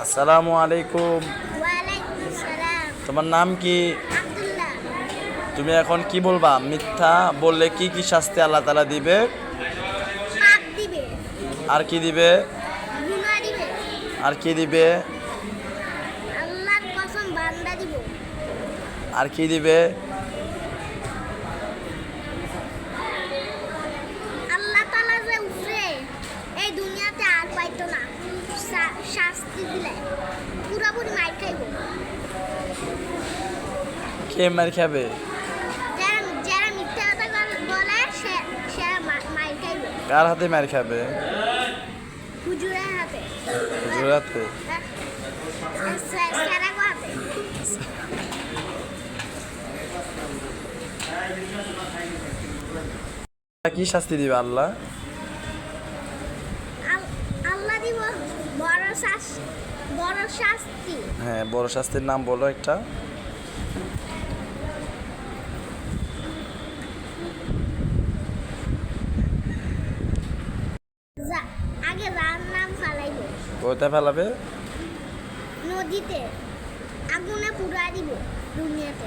আসসালামু আলাইকুম। ওয়ালাইকুম সালাম। তোমার নাম কি? আব্দুল্লাহ। তুমি এখন কি বলবা? মিথ্যা বললে কি কি শাস্তি আল্লাহ তাআলা দিবে? পাপ দিবে, আর কি দিবে? গুনাহ দিবে, আর কি দিবে? আল্লাহর কসম বান্দা দিব, আর কি দিবে? আল্লাহ তাআলা যে উপরে এই দুনিয়াতে আর পাইতো না, শাস্তি দিলে পুরোপুরি মাইর খাইব। কে মার খাবে? যারা যারা মিথ্যা কথা বলে সে সে মাইর খাইব। কার হাতে মার খাবে? হুজুরের হাতে, হুজুরের হাতে? সেরা হাতে। কি শাস্তি দিবে আল্লাহ? আল্লাহ দিব বড় শাস্তি। হ্যাঁ, বড় শাস্তির নাম বলো একটা। আগে জাহান্নাম ফালাইব, কোথায় ফেলাবে? নদীতে আগুনে পুড়াই দিব দুনিয়াতে।